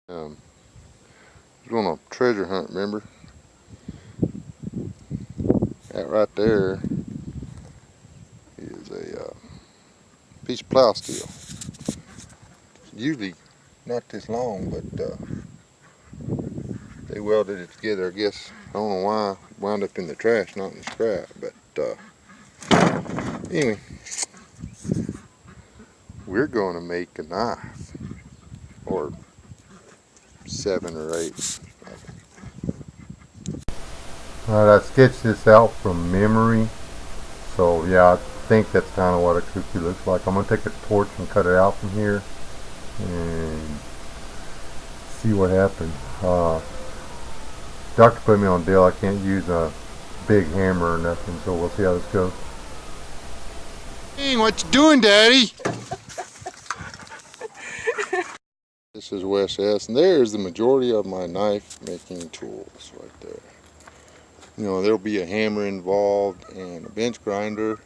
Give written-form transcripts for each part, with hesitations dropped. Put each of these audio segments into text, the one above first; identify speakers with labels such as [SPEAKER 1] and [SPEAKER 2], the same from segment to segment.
[SPEAKER 1] Um, we're on a treasure hunt, remember? That right there is a piece of plow steel. Usually not this long, but they welded it together. I guess I don't know why it wound up in the trash, not in the scrap. But anyway, we're going to make a knife, or 7 or 8. Alright, I sketched this out from memory. So yeah, I think that's kind of what a kukri looks like. I'm going to take a torch and cut it out from here and see what happens. Doctor put me on a deal. I can't use a big hammer or nothing, so we'll see how this goes. Hey, what you doing, Daddy? This is Wes S, and there's the majority of my knife making tools right there. You know, there'll be a hammer involved and a bench grinder.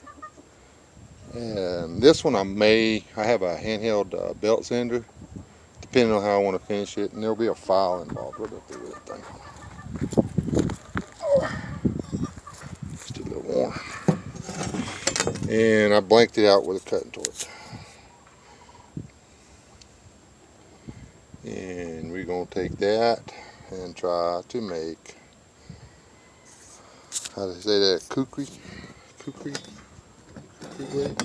[SPEAKER 1] And this one I have a handheld belt sander, depending on how I want to finish it, and there'll be a file involved. What about the thing? Just a little warm. And I blanked it out with a cutting torch. And we're going to take that and try to make, how do they say that, kukri blade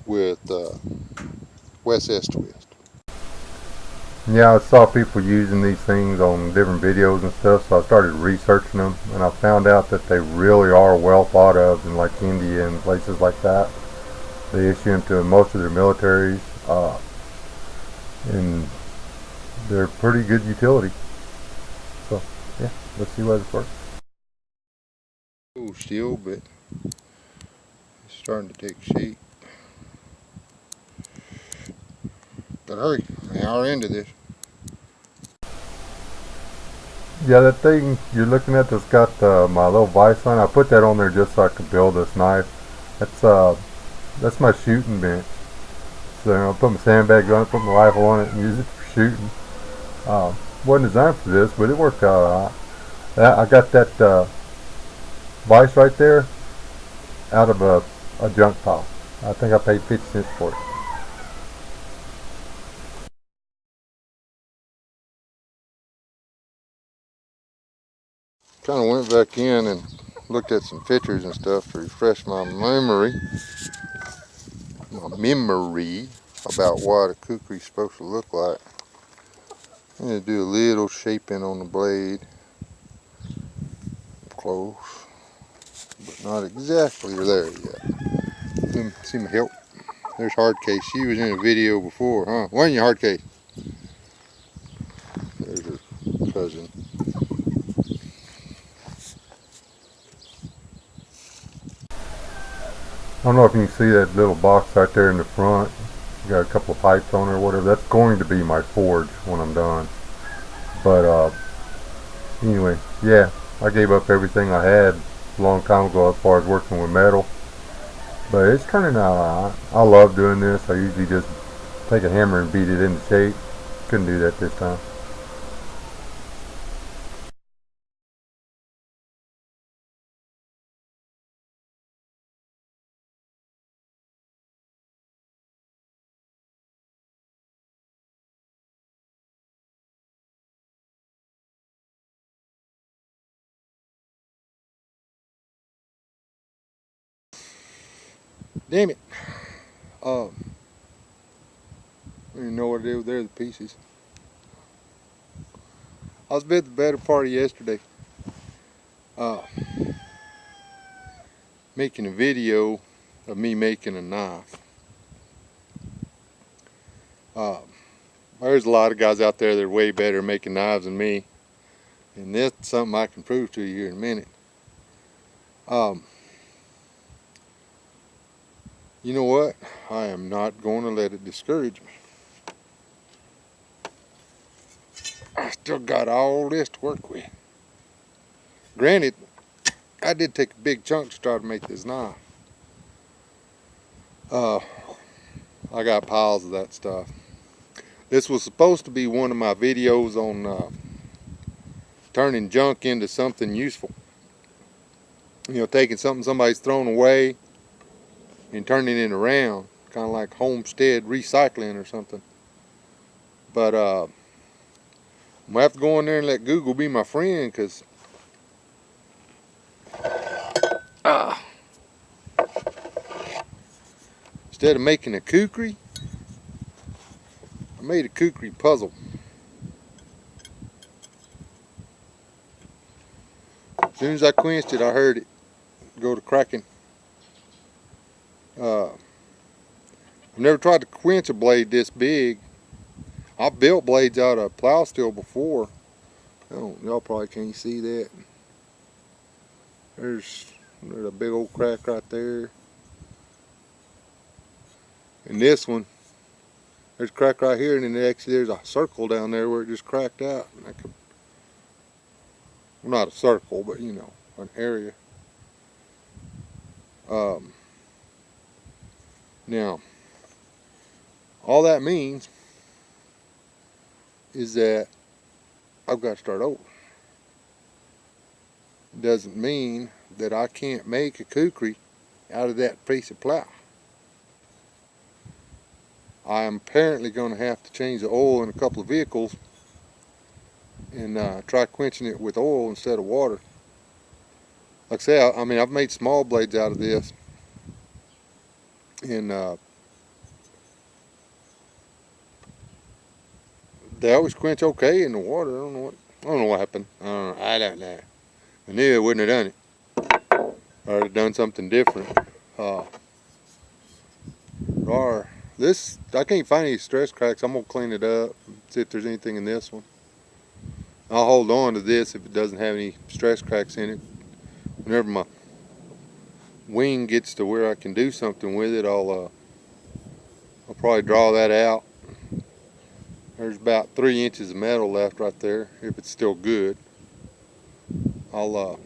[SPEAKER 1] with Wes S twist. Yeah, I saw people using these things on different videos and stuff, so I started researching them, and I found out that they really are well thought of in like India and places like that. They issue them to most of their militaries, and they're pretty good utility. So yeah, let's see why this works. Oh, still, but it's starting to take shape. But hurry, an hour into this. Yeah, that thing you're looking at that's got my little vise on, I put that on there just so I could build this knife. That's my shooting bench. So I'll put my sandbags on it, put my rifle on it, and use it for shooting. Wasn't designed for this, but it worked out alright. I got that vise right there out of a junk pile. I think I paid 50 cents for it. Kind of went back in and looked at some pictures and stuff to refresh my memory about what a kukri is supposed to look like. I'm going to do a little shaping on the blade, close, but not exactly there yet. See my help? There's Hardcase. She was in a video before, huh? Wasn't you, Hardcase? There's her cousin. I don't know if you can see that little box right there in the front. Got a couple of pipes on it or whatever. That's going to be my forge when I'm done. But anyway, yeah, I gave up everything I had a long time ago as far as working with metal. But it's turning out alright. I love doing this. I usually just take a hammer and beat it into shape. Couldn't do that this time. Damn it. I don't even know what to do with the pieces. I was at the better part of yesterday making a video of me making a knife. There's a lot of guys out there that are way better at making knives than me, and that's something I can prove to you here in a minute. You know what? I am not going to let it discourage me. I still got all this to work with. Granted, I did take a big chunk to try to make this knife. I got piles of that stuff. This was supposed to be one of my videos on turning junk into something useful. You know, taking something somebody's thrown away and turning it around, kind of like homestead recycling or something. But I'm gonna have to go in there and let Google be my friend, because instead of making a kukri, I made a kukri puzzle. As soon as I quenched it, I heard it go to cracking. I've never tried to quench a blade this big. I've built blades out of plow steel before. Oh, y'all probably can't see that. There's a big old crack right there. And this one, there's a crack right here, and then actually there's a circle down there where it just cracked out. Well, not a circle, but you know, an area. Now, all that means is that I've got to start over. It doesn't mean that I can't make a kukri out of that piece of plow. I am apparently going to have to change the oil in a couple of vehicles and try quenching it with oil instead of water. Like I say, I mean, I've made small blades out of this, and they always quench okay in the water. I don't know what happened. I don't know. I knew I wouldn't have done it. I would have done something different. This, I can't find any stress cracks. I'm gonna clean it up, see if there's anything in this one. I'll hold on to this if it doesn't have any stress cracks in it. Whenever my wing gets to where I can do something with it, I'll probably draw that out. There's about 3 inches of metal left right there, if it's still good. I'll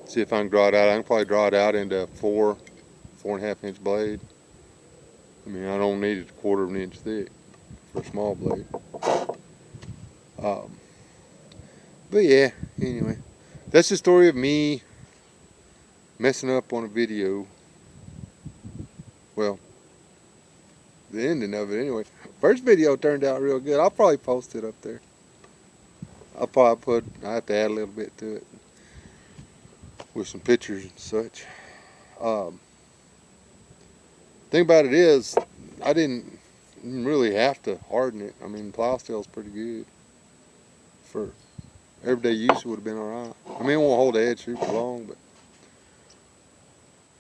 [SPEAKER 1] see if I can draw it out. I can probably draw it out into a 4.5 inch blade. I mean, I don't need it a 1/4 of an inch thick for a small blade. But yeah, anyway, that's the story of me messing up on a video. Well, the ending of it anyway. First video turned out real good. I'll probably post it up there. I have to add a little bit to it with some pictures and such. Thing about it is, I didn't really have to harden it. I mean, plow steel's pretty good. For everyday use, it would have been alright. I mean, it won't hold the edge super long, but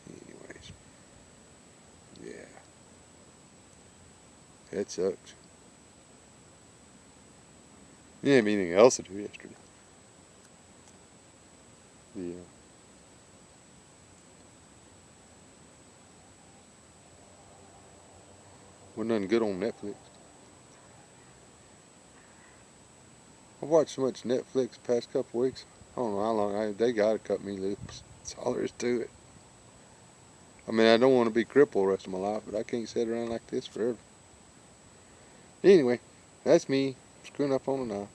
[SPEAKER 1] anyways, yeah, it sucks. You didn't have anything else to do yesterday. Yeah. Wasn't nothing good on Netflix. I've watched so much Netflix the past couple weeks. I don't know how long. They gotta cut me loose. That's all there is to it. I mean, I don't want to be crippled the rest of my life, but I can't sit around like this forever. Anyway, that's me screwing up on the knife.